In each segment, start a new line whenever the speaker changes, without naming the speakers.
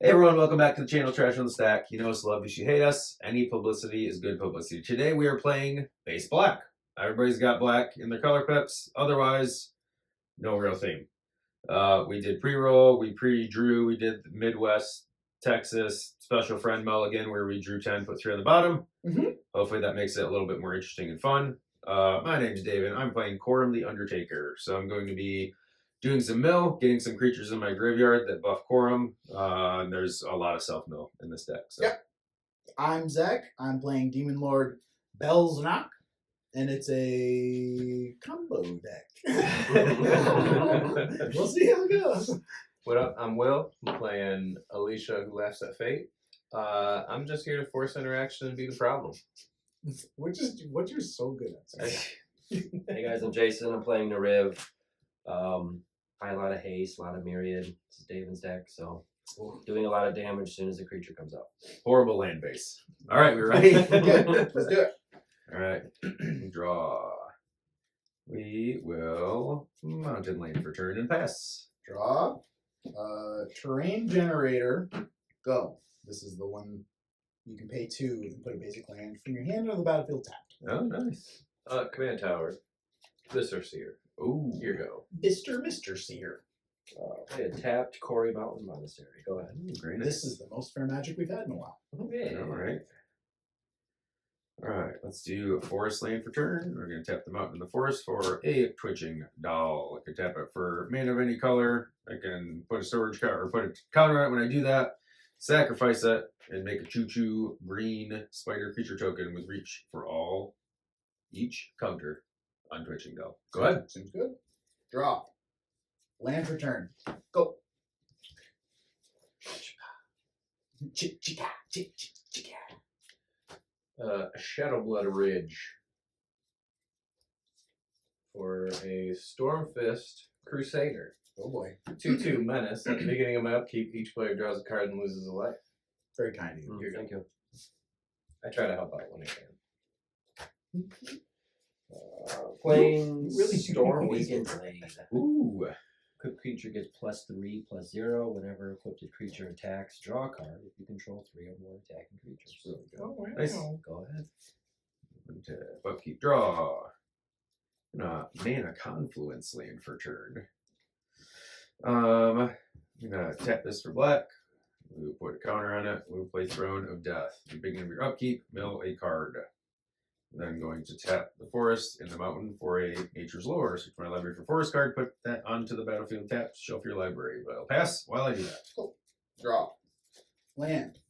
Hey everyone, welcome back to the channel Trash on the Stack. You know us, love us, you hate us. Any publicity is good publicity. Today we are playing base black. Everybody's got black in their color pips. Otherwise, no real theme. We did pre-roll, we pre-drew, we did Midwest, Texas, special friend mulligan where we drew 10, put 3 on the bottom. Hopefully that makes it a little bit more interesting and fun. My name's David. I'm playing Coram the Undertaker. So I'm going to be doing some mill, getting some creatures in my graveyard that buff Coram. And there's a lot of self-mill in this deck. So.
Yep. I'm Zach. I'm playing Demonlord Belzenlok, and it's a combo deck. We'll see how it goes.
What up? I'm Will. I'm playing Alesha, who laughs at fate. I'm just here to force interaction and be the problem.
What you're so good at.
Hey guys, I'm Jason. I'm playing Neriv. A lot of haste, a lot of myriad. This is David's deck, so doing a lot of damage as soon as the creature comes up.
Horrible land base. All right, we're ready.
Okay, let's do it.
All right, draw. We will mountain lane for turn and pass.
Draw. Terrain generator. Go. This is the one you can pay 2 and put a basic land from your hand or the battlefield tapped.
Oh, nice.
Command tower. Visor Seer.
Ooh,
Here go.
Mr. Seer.
Play a tapped Cory Mountain Monastery. Go ahead.
great. Nice.
This is the most fair magic we've had in a while.
Okay.
All right. All right, let's do a forest lane for turn. We're going to tap the mountain in the forest for a twitching doll. I can tap it for mana of any color. I can put a storage card or put a counter on it when I do that. Sacrifice it and make a choo-choo green spider creature token with reach for all each counter on twitching doll. Go ahead.
Seems good. Draw. Land for turn. Go.
Shadowblood Ridge. For a Stormfist Crusader.
Oh boy.
2/2 menace. At the beginning of my upkeep, each player draws a card and loses a life.
Very kind of you.
Here you go.
Thank you.
I try to help out when I can.
Playing
Really
Storm
do
Weekend Blade.
Ooh.
Equipped creature gets +3/+0 whenever equipped creature attacks. Draw a card if you control 3 or more attacking creatures.
Really good.
Oh, wow.
Nice.
Go ahead.
Upkeep, draw. Mana Confluence lane for turn. I'm gonna tap this for black. We'll put a counter on it. We'll play Throne of Death. At the beginning of your upkeep, mill a card. Then I'm going to tap the forest in the mountain for a Nature's Lore. So my library for forest card, put that onto the battlefield tap, shelf your library. But I'll pass while I do that.
Cool. Draw. Land.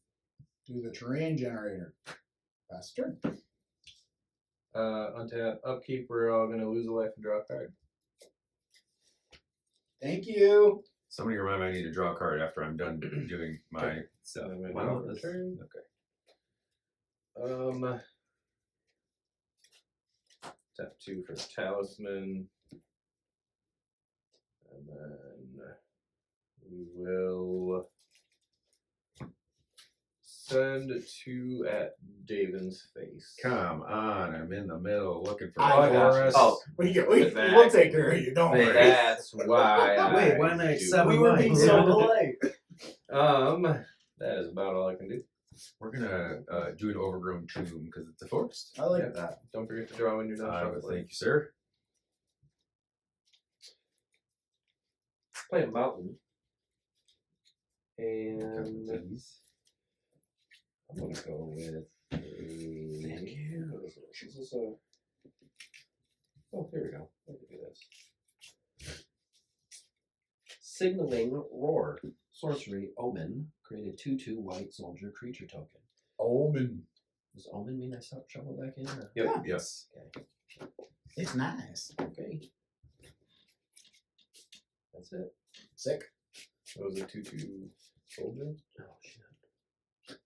Do the terrain generator. Pass turn.
Untap, upkeep, we're all going to lose a life and draw a card.
Thank you.
Somebody remind me I need to draw a card after I'm done doing my stuff.
Wow, this-
Turn.
Okay.
Tap 2 for the Talisman. And then we will send 2 at Davin's face.
Come on, I'm in the middle looking for
I got
forest.
Oh,
We'll take care of you. Don't worry.
That's why.
Wait,
I
why not
do
7
We were being so polite.
That is about all I can do.
We're gonna do an overgrown tomb because it's a forest.
I like
Yeah.
that.
Don't forget to draw when you're done.
Thank you, sir.
Play a mountain. And
Please.
I'm going to go with a...
Thank you.
This is a... Oh, here we go. Let me do this. Signaling Roar. Sorcery, Omen. Create a 2/2 white soldier creature token.
Omen.
Does Omen mean I stop shovel back in? Or?
Yep.
Yeah.
Yes.
Okay.
It's nice.
Okay. That's it.
Sick.
That was a 2/2 soldier.
Oh, shit.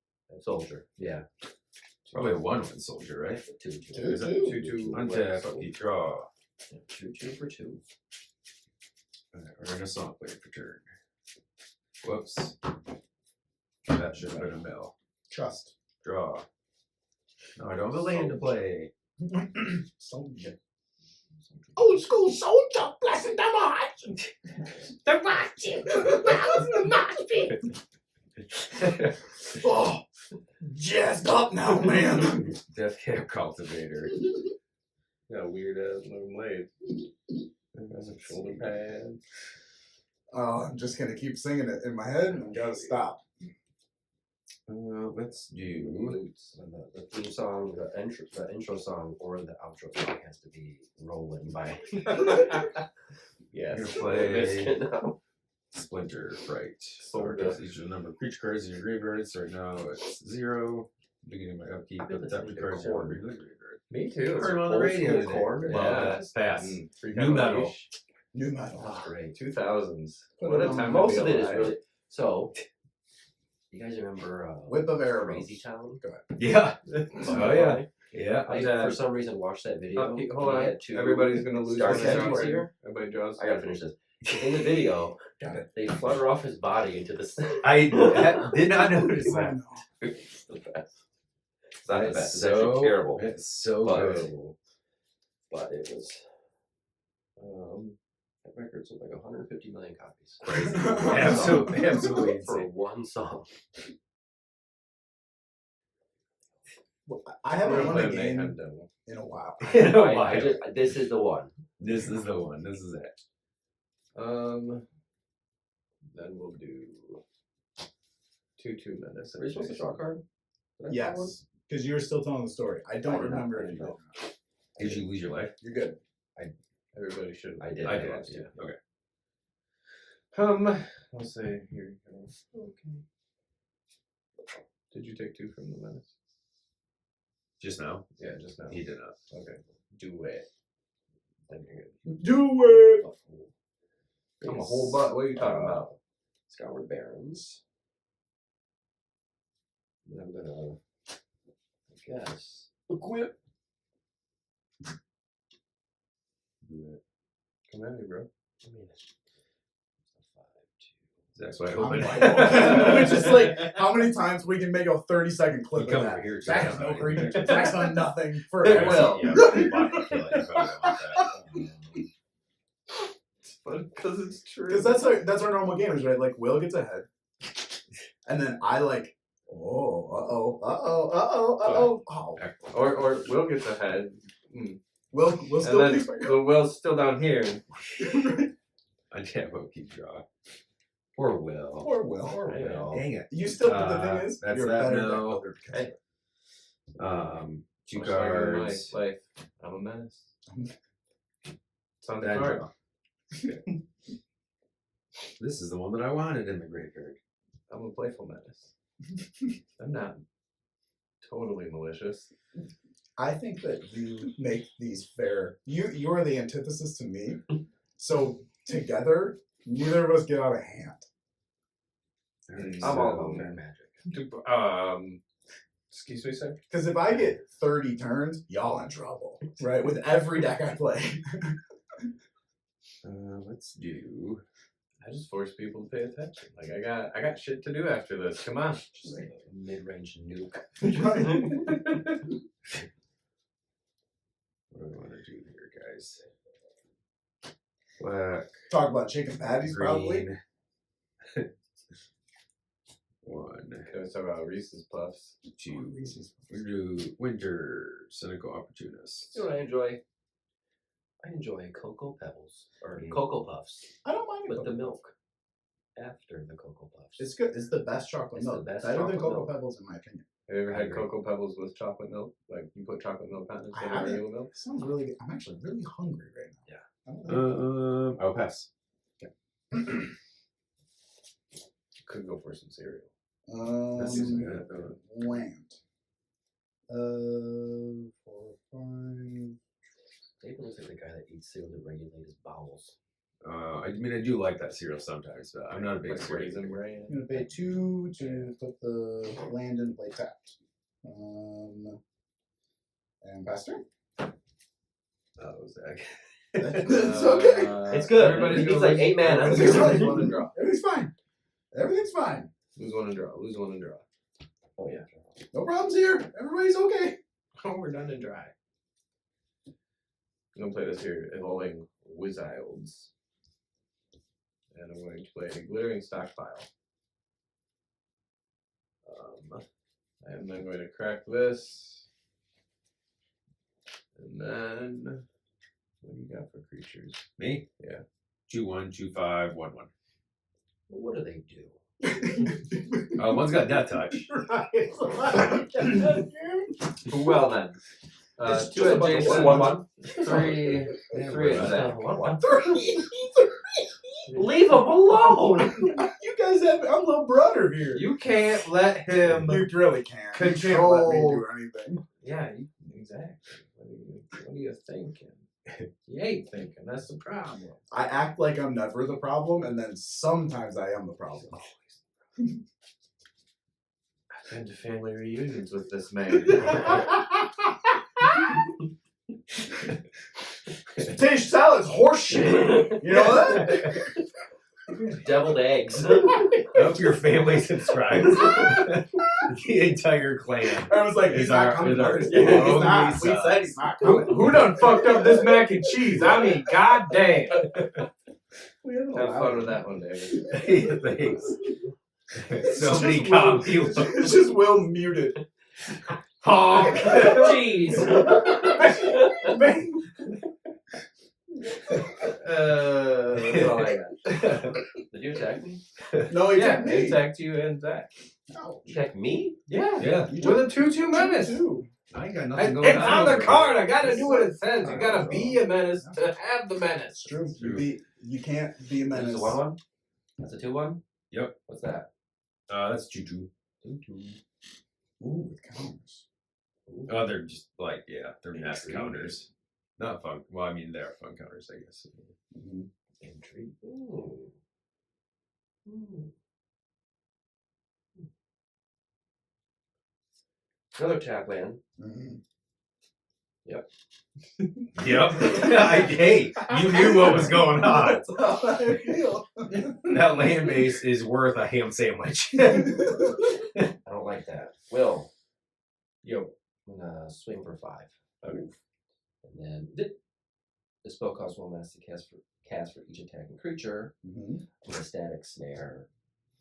Soldier. Yeah.
Probably a 1/1 soldier, right?
2/2.
Two.
Is that 2/2
Untap,
soldier?
upkeep, draw.
2/2 for 2.
Alright, we're gonna song play for turn. Whoops. That should have been a mill.
Trust.
Draw. No, I don't have a land to play.
Soldier. Old school soldier, blessing the march. The march. The march. Oh, jazzed up now, man.
Death Camp Cultivator.
Got a weird ass looking blade. Got some shoulder pads.
Oh, I'm just gonna keep singing it in my head and I gotta stop.
Let's do.
Boots.
And the theme song, the intro song, or the outro song has to be rolling by.
Yes.
You're play
Biscuit now.
Splinter Fright.
Sword.
Each of the number of creature cards in your graveyards. Right now it's 0. Beginning of my upkeep,
I've been
put the top
listening
two
to
cards in your
Korn.
regular graveyard.
Me too.
Heard him on the
Old
radio
school
today.
Korn.
Love
Yeah.
that. Pass.
Freak
New
out
metal.
Unleash.
New metal.
Oh, great.
2000s.
Put
What
it
a
on
time
my-
to
Most
be
of it is
alive.
really so. You guys remember
Whip of arrows.
Crazy Town?
Yeah.
Oh
yeah. Yeah.
I for some reason watched that video.
Hold
and he
on.
had two
Everybody's gonna lose
star
one
tattoos
draw.
here.
Everybody draws.
I gotta finish this. In the video,
Got it.
they flutter off his body into the sun.
I did not notice
Oh,
that.
no.
It's the best. It's not the
It's
best. It's
so
actually terrible.
It's so
But-
good.
But it was. That record sold like 150 million copies.
Crazy.
For one
Absolutely,
song.
absolutely
For
insane.
one song.
Well, I haven't
We're
won a
playing
game
Mayhem Devil.
in a while.
This is the one.
This is the one. This is it.
Then we'll do 2/2 menace.
Are we supposed to draw a card? Did I draw one?
Yes, because you were still telling the story. I don't
I did not.
remember
I
if you
did
did.
not.
Did you lose your life?
You're good.
Everybody should.
I did.
I did.
lost, yeah.
Okay.
I'll say here you go. Okay. Did you take 2 from the menace?
Just now?
Yeah, just now.
He did not.
Okay. Do it. Then you're good.
Do it.
I'm a whole butt. What are you talking about?
Skyward Barons. And I'm gonna, I guess, equip.
Come at me, bro.
I mean, it's a 5-2.
That's why I
I'm
opened
like,
it.
Which is like how many times we can make a 30-second clip
You
of
come
that.
over here.
Zach has no creature. Zach's done nothing for
It
ever.
will.
Yeah, you probably kill it. You probably don't want that.
But because it's true.
Because that's our normal gamers, right? Like Will gets ahead, and then I like, oh,
Or Will gets ahead.
Will
And
still
then
keeps my
the Will's still down here.
I can't vote keep draw.
Or Will.
Or Will.
Or Will.
Dang it.
You still, but the thing is,
That's
you're
that,
better
no.
than other because
Hey.
Two
What's going on in my
cards.
life? I'm a menace. It's on the
Bad
card.
draw. Okay. This is the one that I wanted in the graveyard.
I'm a playful menace. I'm not totally malicious.
I think that you make these fair. You're the antithesis to me. So together, neither of us get out of hand.
Alright,
I'm all about
so-
Fair magic.
Excuse me, sir.
Because if I get 30 turns, y'all in trouble, right? With every deck I play.
Let's do.
I just force people to pay attention. Like I got shit to do after this. Come on.
Just like a mid-range nuke.
What do I want to do here, guys? Black,
Talk about chicken patties, probably.
green. One,
Can we talk about Reese's Puffs?
two. We do winter, cynical opportunist.
You know what I enjoy? I enjoy Cocoa Pebbles. Or
Mm.
Cocoa Puffs.
I don't mind it.
With the milk. After the Cocoa Puffs.
It's good. It's the best chocolate
It's the
milk.
best
Better than
chocolate
Cocoa
milk.
Pebbles, in my opinion.
Have you ever
I
had
agree.
Cocoa Pebbles with chocolate milk? Like you put chocolate milk on it
I
instead of
haven't.
regular milk?
Sounds really good. I'm actually really hungry right now.
Yeah.
I don't know.
I'll pass.
Could go for some cereal.
This is good.
Land. 4, 5.
David looks like the guy that eats cereal to regulate his bowels.
I mean, I do like that cereal sometimes, but I'm not a big
Like
cereal.
raisin
eater.
bran.
I'm gonna pay 2 to put the land in play tapped. And Pastor.
Oh, Zach.
It's okay.
It's good.
Everybody's
He
gonna
needs like
lose-
8 mana.
everybody's gonna lose one and draw.
Everything's fine. Everything's fine.
Lose one and draw. Lose one and draw.
Oh yeah.
No problems here. Everybody's okay.
Oh, we're done and dry. I'm gonna play this here, Evolving Wizilds. And I'm going to play a Glittering Stockpile. I'm then going to crack this. And then, what do you got for creatures?
Me?
Yeah.
2/1, 2/5, 1/1.
What do they do?
One's got death touch.
Well then.
It's
Two
just about the
adjacent,
1/1.
three exact.
What?
Leave him alone!
You guys have. I'm little brother here.
You can't let him.
You really can't. You can't let me
Control.
do anything.
Yeah, exactly. What are you thinking? You ain't thinking. That's the problem.
I act like I'm never the problem, and then sometimes I am the problem.
I've been to family reunions with this man.
Spinach salad's horseshit. You know that?
Deviled eggs.
I hope your family subscribes. The entire clan.
I was like,
Is
he's not
our-
coming
is our
first.
only
He's not. We
son.
said he's not coming.
Who done fucked up this mac and cheese? I mean, goddamn.
We haven't
Have
allowed
fun
it.
with that one, David.
Thanks. So
It's
many
just Will-
copies.
It's just Will muted.
Honk.
Jeez.
That's all I got.
Did you attack me?
No, he
Yeah,
took
they
me.
attacked you and Zach.
No.
You attacked me?
Yeah.
Yeah.
You
With a 2/2 menace.
too.
I ain't got
I,
nothing going
it's
on.
on the
over
card.
here.
I gotta do what it says. You gotta be a menace to have the menace.
It's true.
True.
You can't be a
This
menace.
is a 1/1? That's a 2/1?
Yep.
What's that?
That's 2/2.
Ooh, with counters.
Oh, they're just like, yeah, they're mess
Intrigue.
counters. Not fun. Well, I mean, they're fun counters, I guess.
Mm-hmm.
Intrigue. Ooh. Ooh. Another tap land.
Mm-hmm.
Yep. Hey, you knew what was going on.
That's how I feel.
That land base is worth a ham sandwich.
I don't like that. Will.
Yo.
I'm gonna swing for 5.
Okay.
And then the spell costs 1 mana to cast for each attacking creature.
Mm-hmm.
With a static snare.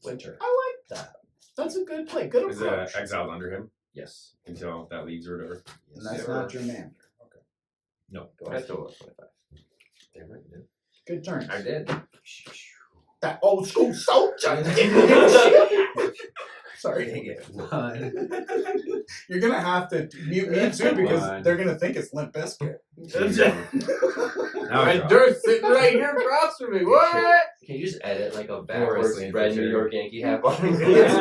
Winter.
I like that. That's a good play. Good
Is
approach.
that exiled under him
Yes.
until that leaves or whatever?
And that's
Yes.
not your man. Okay.
No.
Go
I
ahead.
still lost 25.
Damn right you did.
Good turn.
I did.
That old school soldier. Sorry.
Dang it. One.
You're gonna have to mute me too because
Fine.
they're gonna think it's Limp Bizkit.
Now I
And
drop.
Dirt's sitting right here across from me. What?
Can you just edit like a backwards
Forest
red New
Infantry.
York Yankee hat on?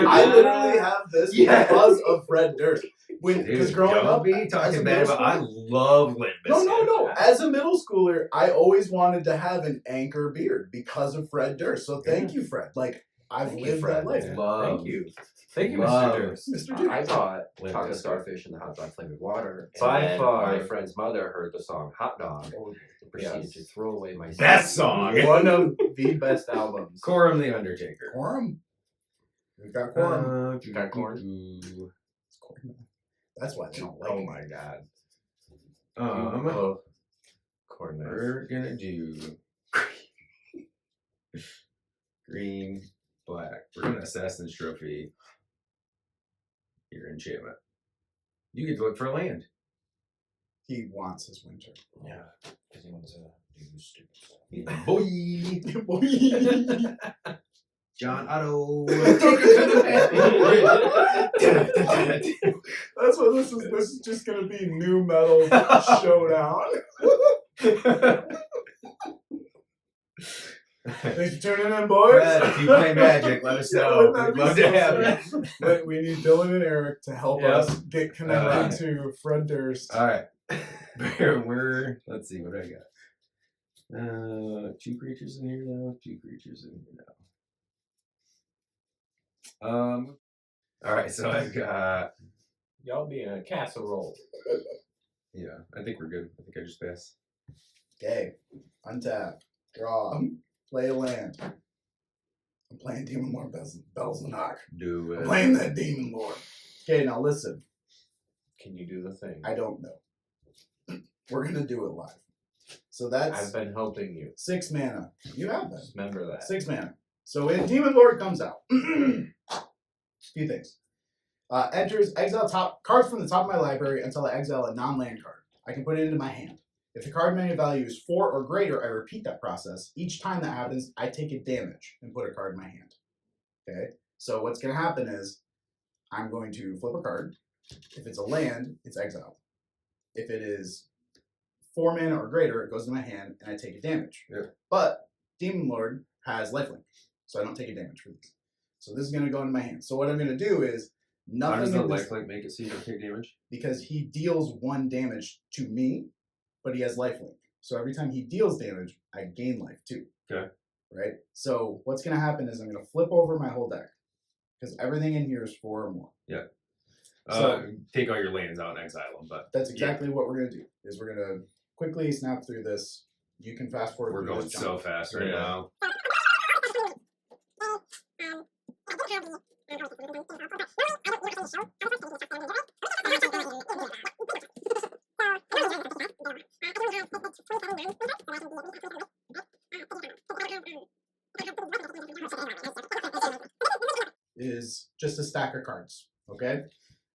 I literally have this
Yeah.
because of Fred Durst. Because
Dude,
growing
don't
up,
be
as a
talking bad
middle
about. I
schooler-
love Limp Bizkit.
No. As a middle schooler, I always wanted to have an anchor beard because of Fred Durst. So thank you, Fred. Like I've
Thank you,
lived
Fred.
that life.
Yeah.
Thank you. Thank you,
Love.
Mr. Durst.
Mr. Dude.
I taught
Limp
chocolate
Bizkit.
starfish in the hot dog flavored water. And
By
then
far.
my friend's mother heard the song Hot Dog and proceeded
Yes.
to throw away my
Best
CD.
song.
One of the best albums.
Coram the Undertaker.
Quorum. We've got quorum.
Got corn?
It's quorum. That's why they don't like
Oh
me.
my god.
Um,
Corn knife.
we're gonna do green, black. We're gonna Assassin's Trophy your enchantment. You get to look for a land.
He wants his winter.
Yeah, because he wants to do stupid stuff.
Yeah, boy.
Boy.
John Otto.
That's what this is. This is just gonna be new metal showdown. Thanks for tuning in, boys.
Brad, if you play Magic, let us know.
Wouldn't that
We'd
be
love
so
to have
sick?
you.
But we need Dylan and Eric to help
Yep.
us get connected to Fred Durst.
All right. We're let's see what I got. 2 creatures in here now. 2 creatures in here now. All right. So I got.
Y'all be in a casserole.
Yeah, I think we're good. I think I just pass.
Okay, untap, draw, play a land. I'm playing Demonlord Belzenlok.
Do
I'm
it.
playing that Demon Lord. Okay, now listen.
Can you do the thing?
I don't know. We're gonna do it live. So that's
I've been helping you.
6 mana. You have that.
Just remember that.
6 mana. So when Demon Lord comes out, few things. Enters, exile top cards from the top of my library until I exile a non-land card. I can put it into my hand. If the card menu value is 4 or greater, I repeat that process. Each time that happens, I take a damage and put a card in my hand. Okay? So what's going to happen is I'm going to flip a card. If it's a land, it's exiled. If it is 4 mana or greater, it goes to my hand and I take a damage.
Yeah.
But Demonlord has lifelink, so I don't take a damage for this. So this is going to go into my hand. So what I'm going to do is
How does
nothing
the
in this,
lifelink make it so you don't take damage?
because he deals 1 damage to me, but he has lifelink. So every time he deals damage, I gain life too.
Okay.
Right? So what's going to happen is I'm going to flip over my whole deck because everything in here is 4 or more.
Yeah.
So
Take all your lands out and exile them, but
that's exactly what we're going to do. Is we're going to quickly snap through this. You can fast forward.
we're
through
going
this,
so
John.
fast right
Yeah.
now.
Is just a stack of cards, okay?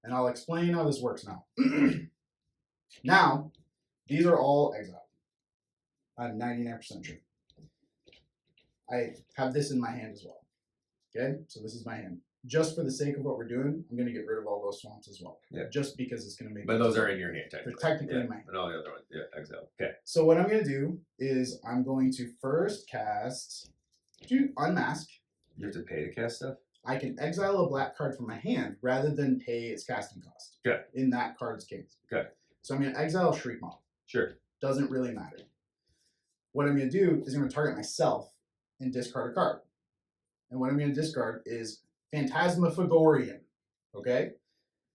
And I'll explain how this works now. Now, these are all exiled. I'm 99% sure. I have this in my hand as well. Okay, so this is my hand. Just for the sake of what we're doing, I'm going to get rid of all those swamps as well.
Yeah.
Just because it's going to make.
But those are in your hand,
They're
technically.
technically
Yeah.
in my hand.
And all the other ones, yeah, exile. Okay.
So what I'm going to do is I'm going to first cast, unmask.
You have to pay to cast stuff?
I can exile a black card from my hand rather than pay its casting cost.
Okay.
In that card's case.
Okay.
So I'm going to exile Shriek Moth.
Sure.
Doesn't really matter. What I'm going to do is I'm going to target myself and discard a card. And what I'm going to discard is Phantasmaphagorian. Okay?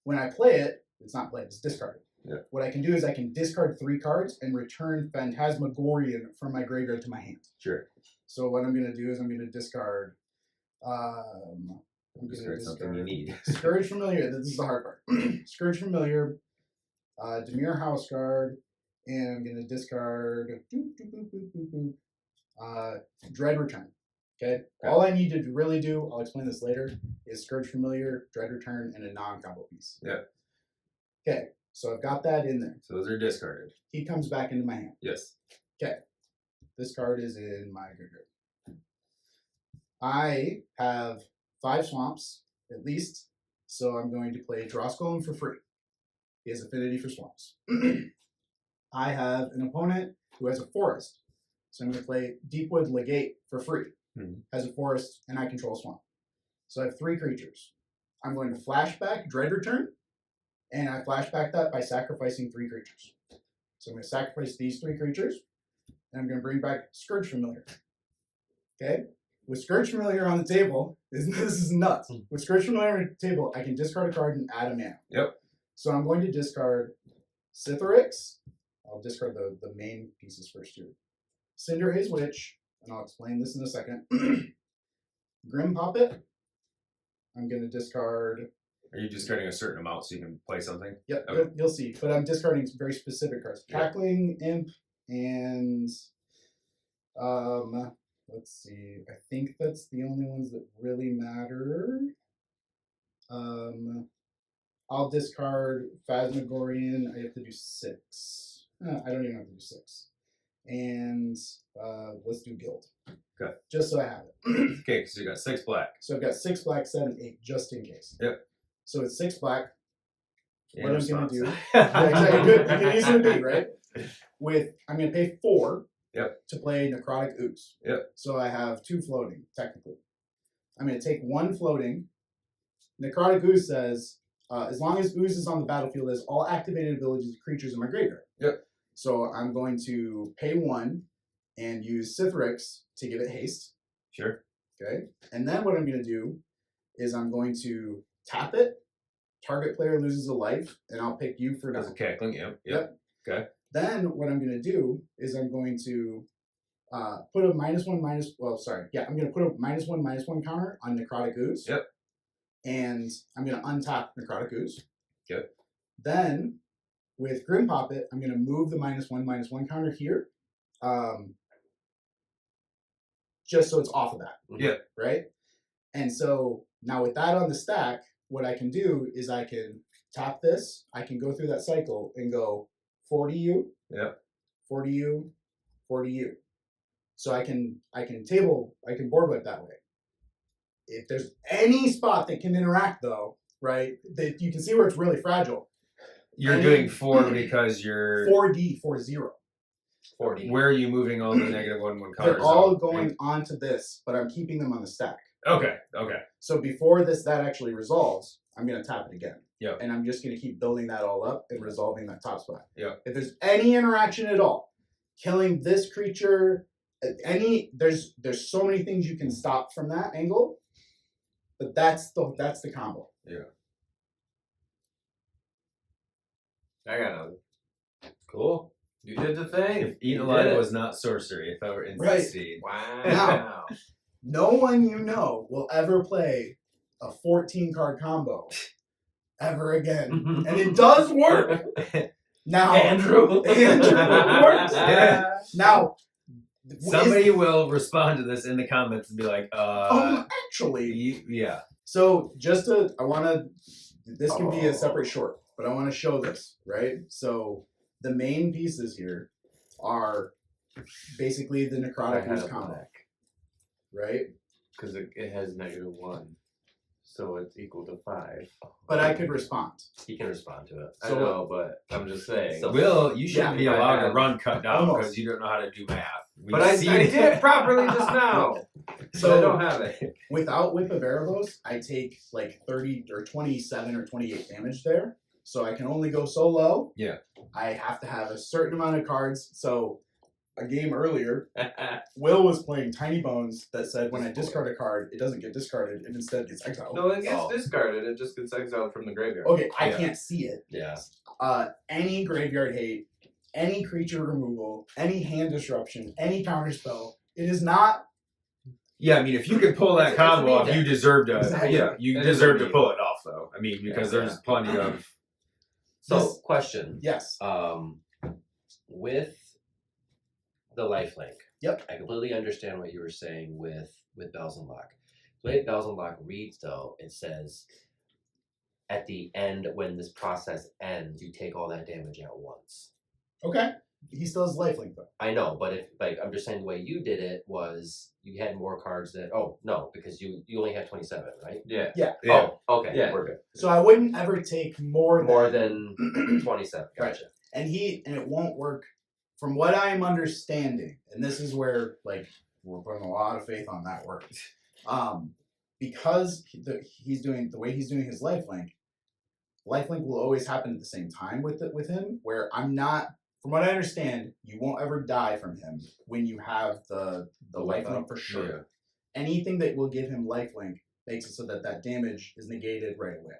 When I play it, it's not played, it's discarded.
Yeah.
What I can do is I can discard 3 cards and return Phantasmagorian from my graveyard to my hand.
Sure.
So what I'm going to do is I'm going to discard. I'm going to
Discard something you need.
Scourge Familiar. This is the hard part. Scourge Familiar, Demir Houseguard, and I'm going to discard Dread Return. Okay? All I need to really do, I'll explain this later, is Scourge Familiar, Dread Return, and a non-combo piece.
Yeah.
Okay, so I've got that in there.
So those are discarded.
He comes back into my hand.
Yes.
Okay. This card is in my graveyard. I have 5 swamps, at least, so I'm going to play Droscolum for free. He has affinity for swamps. I have an opponent who has a forest, so I'm going to play Deepwood Legate for free. Has a forest, and I control a swamp. So I have 3 creatures. I'm going to flashback Dread Return, and I flashback that by sacrificing 3 creatures. So I'm going to sacrifice these 3 creatures, and I'm going to bring back Scourge Familiar. Okay? With Scourge Familiar on the table, this is nuts. With Scourge Familiar on the table, I can discard a card and add a mana.
Yep.
So I'm going to discard Sitharix. I'll discard the main pieces first here. Cinderhaze Witch, and I'll explain this in a second. Grim Poppet. I'm going to discard.
Are you discarding a certain amount so you can play something?
Yep,
Okay.
you'll see. But I'm discarding some very specific cards.
Yeah.
Cackling Imp and let's see. I think that's the only ones that really matter. I'll discard Phasmagorian. I have to do 6. I don't even have to do 6. And let's do Guild.
Okay.
Just so I have it.
Okay, because you got 6 black.
So I've got 6 black, 7, 8, just in case.
Yep.
So it's 6 black.
In
What I'm
response.
going to do. Yeah, exactly. Good. You can easily be, right? I'm going to pay 4 to play Necrotic Ooze.
Yep.
So I have 2 floating, technically. I'm going to take 1 floating. Necrotic Ooze says, as long as Ooze is on the battlefield, it has all activated abilities of creatures in my graveyard.
Yep.
So I'm going to pay 1 and use Sitharix to give it haste.
Sure.
Okay. And then what I'm going to do is I'm going to tap it. Target player loses a life, and I'll pick you for
That's
now.
a cackling imp. Yep. Okay.
Then what I'm going to do is I'm going to put a I'm going to put a -1/-1 counter on Necrotic Ooze.
Yep.
And I'm going to untap Necrotic Ooze.
Good.
Then with Grim Poppet, I'm going to move the -1/-1 counter here. Just so it's off of that.
Yeah.
Right? And so now with that on the stack, what I can do is I can tap this. I can go through that cycle and go 40U.
Yep.
40U, 40U. So I can board wipe that way. If there's any spot that can interact though, right, that you can see where it's really fragile.
You're doing 4 because you're
4D, 40.
40.
Where are you moving all the -1/1 colors?
They're all
out?
going onto this, but I'm keeping them on the stack.
Okay.
So before that actually resolves, I'm going to tap it again.
Yep.
And I'm just going to keep building that all up and resolving that top spot.
Yep.
If there's any interaction at all, killing this creature, there's so many things you can stop from that angle, but that's the combo.
Yeah.
I got another.
Cool.
You did the thing.
If Eat
You
Alive
did it.
was not sorcery, if I were in
Right.
seed.
Wow.
No one you know will ever play a 14-card combo ever again. And it does work. Now,
Andrew.
works.
Yeah.
Now,
Somebody will respond to this in the comments and be like,
actually,
yeah.
so this can be a separate short, but I want to show this, right? So the main pieces here are basically the necrotic use combo, right?
Because it has -1. So it's equal to 5.
But I could respond.
He can respond to it.
I
So
know, but I'm just saying.
So-
Will, you shouldn't be
Yeah,
allowed
I
to run cut down
Almost.
because you don't know how to do math.
but I did it properly just now. So I don't have it.
Without Whip of Erebos, I take like 30 or 27 or 28 damage there. So I can only go so low.
Yeah.
I have to have a certain amount of cards. So a game earlier, Will was playing Tiny Bones that said when I discard a card, it doesn't get discarded and instead gets exiled.
No, it gets
Oh.
discarded. It just gets exiled from the graveyard.
Okay, I
Yeah.
can't see it.
Yeah.
Any graveyard hate, any creature removal, any hand disruption, any counterspell. It is not.
Yeah, I mean, if you could pull that
It's
combo
a
off, you deserve to.
Exactly.
Yeah, you
It is
deserve
a
to
need.
pull it off, though. I mean, because
Yeah.
there's plenty of.
So,
This-
question.
Yes.
With the lifelink.
Yep.
I completely understand what you were saying with Belzenlok. The way Belzenlok reads, though, it says at the end, when this process ends, you take all that damage at once.
Okay. He still has lifelink though.
I know, but if I'm just saying the way you did it was you had more cards that because you only had 27, right?
Yeah.
Yeah.
Oh, okay.
Yeah.
We're good.
So I wouldn't ever take more
than 27. Gotcha.
and it won't work from what I'm understanding, and this is where like we're putting a lot of faith on that work. Because he's doing the way he's doing his lifelink will always happen at the same time with him, where I'm not, from what I understand, you won't ever die from him when you have the lifelink for sure.
Yeah.
Anything that will give him lifelink makes it so that damage is negated right away.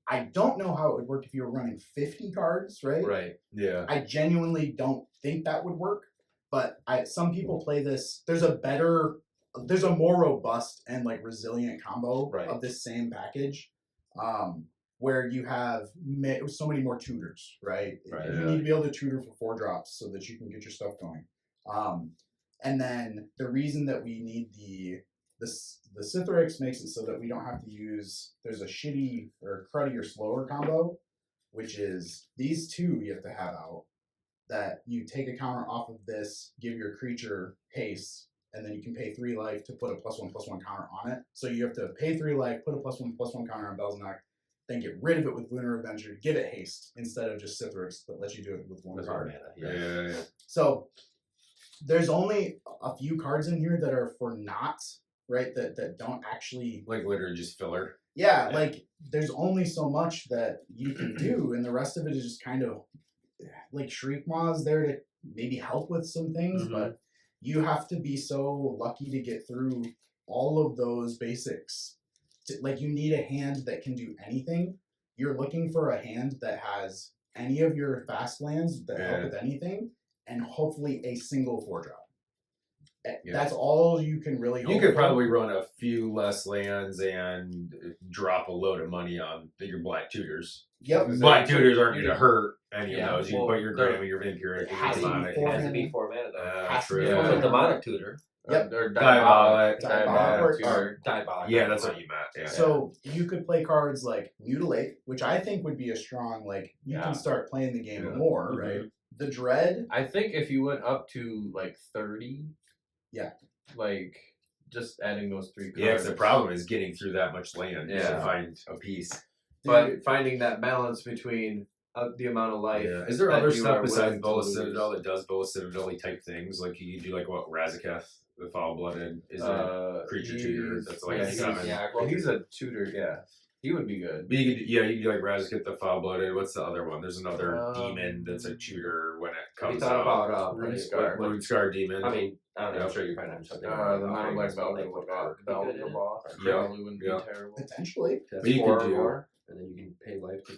I don't know how it would work if you were running 50 cards, right?
Right.
Yeah.
I genuinely don't think that would work, but some people play this. There's a more robust and like resilient combo
Right.
of this same package, where you have so many more tutors, right?
Right,
You need to be able to tutor for 4 drops so that you can get your stuff going. And then the reason that we need the Sithrix makes it so that we don't have to use, there's a shitty or cruddy or slower combo, which is these two you have to have out, that you take a counter off of this, give your creature haste, and then you can pay 3 life to put a +1/+1 counter on it. So you have to pay 3 life, put a +1/+1 counter on Belzenlok, then get rid of it with Lunar Avenger, give it haste, instead of just Sithrix that lets you do it with 1
That's our
card.
mana.
Yeah.
Yeah.
So there's only a few cards in here that are for knots, right? That don't actually.
Like literally just filler.
Yeah, like there's only so much that you can do, and the rest of it is just kind of like Shriekmaw's there to maybe help with some things,
Mhm.
but you have to be so lucky to get through all of those basics. Like you need a hand that can do anything. You're looking for a hand that has any of your fast lands that help
Yeah.
with anything, and hopefully a single 4-drop.
Yeah.
That's all you can really hope
You could
for.
probably run a few less lands and drop a load of money on your black tutors.
Yep.
Black tutors aren't going to hurt any
Yeah,
of those. You
well,
can put your
they're-
Graham, your Vampire,
It
your
has to be
Demonic.
It
four
has to
mana.
be 4 mana though.
Has to be
true.
four
Also,
mana.
demonic tutor.
Yep.
Or
Diabolic.
Diabolic, or Or
diabolic.
Yeah, that's what you meant. Yeah.
So you could play cards like Mutilate, which I think would be a strong, like, you
Yeah.
can start playing the game
Yeah.
more,
Mhm.
right? The Dread,
I think if you went up to like 30,
Yeah.
like just adding those 3 cards.
Yeah, 'cause the problem is getting through that much land to
Yeah.
find a piece.
But finding that balance between the amount of life.
Yeah. Is there
that
other
you
stuff
are
besides
willing to
Bola
lose.
Citadel that does Bola Citadel type things? Like you could do like what Razaketh, the Foul Blooded, is a creature tutor
he's-
that's like
yeah,
a 7.
Well, he's a tutor. Yeah, he would be good.
But you could, yeah, you could do like Razaketh the Foul Blooded. What's the other one? There's another
Um,
demon that's a tutor when it
We
comes
thought
out.
about
Runescar.
Runescar demon.
I mean, I don't know. I'm sure you probably have something.
The Mono Black Belzenlok probably wouldn't
Yeah.
be terrible.
potentially.
That's
But you
4
can
or
do-
more, and then you can pay life to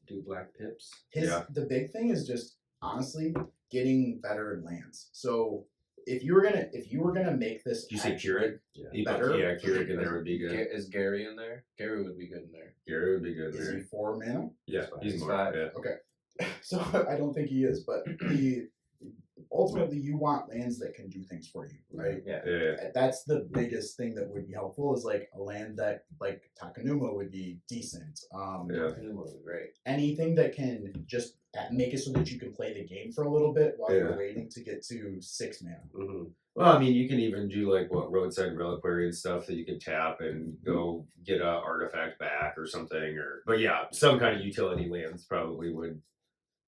do black pips.
Yeah.
The big thing is just honestly getting better in lands. So if you were gonna make this,
Did you say Keurig?
Yeah.
You put-
Better?
Yeah, Keurig in there would be good.
Is Gary in there? Gary would be good in there.
Gary would be good
is
there.
he 4 mana?
Yeah, he's
He's
more.
5.
Yeah.
So I don't think he is, but ultimately you want lands that can do things for you, right?
Yeah.
That's the biggest thing that would be helpful is like a land that like Takanuma would be decent.
Yeah.
That would be great.
Anything that can just make it so that you can play the game for a little bit while
Yeah.
you're waiting to get to 6 mana.
Mm-hmm.
Well, I mean, you can even do like what Roadside Reliquary and stuff that you can tap and go get a artifact back or something. But yeah, some kind of utility lands probably would.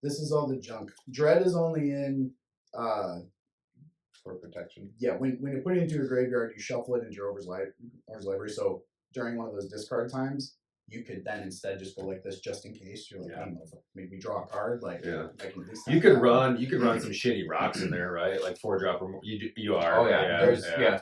This is all the junk. Dread is only in
For protection.
yeah, when you put it into your graveyard, you shuffle it into your owner's library. So during one of those discard times, you could then instead just go like this just in case. You're like,
Yeah.
I don't know, make me draw a card. Like,
Yeah.
I can at least
You
have
could
that.
run some shitty rocks in there, right? Like 4-drop or more. You are.
Oh yeah, there's
yeah.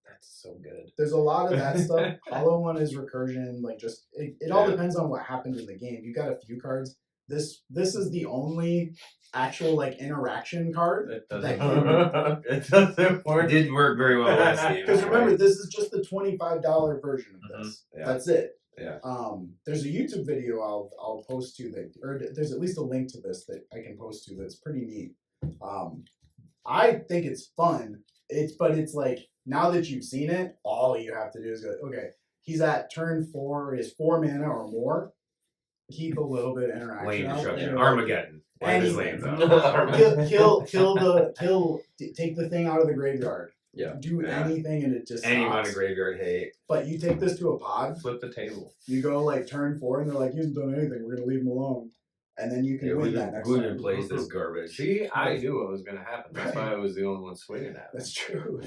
That's so good.
There's a lot of that stuff. Hollow One is recursion. Like, just it all
Yeah.
depends on what happened in the game. You got a few cards. This is the only actual like interaction card.
It
That
doesn't. It doesn't
It
work.
did work very well last game.
Because remember, this is just the $25 version of
Mhm.
this.
Yeah.
That's it.
Yeah.
There's a YouTube video I'll post to that, or there's at least a link to this that I can post to that's pretty neat. I think it's fun. But it's like now that you've seen it, all you have to do is go, okay, he's at turn 4, is 4 mana or more. Keep a little bit of interaction.
Lane
out,
destruction.
and
Armageddon. Wipe his
Anything.
lanes out.
take the thing out of the graveyard.
Yeah.
Do
Yeah.
anything and it just
Any amount
stops.
of graveyard hate.
But you take this to a pod,
Flip the table.
you go like turn 4 and they're like, he hasn't done anything, we're gonna leave him alone. And then you can
Yeah,
win that next
who
time.
even plays this garbage?
See, I knew it was gonna happen. That's why I was the only one swinging at it.
That's true.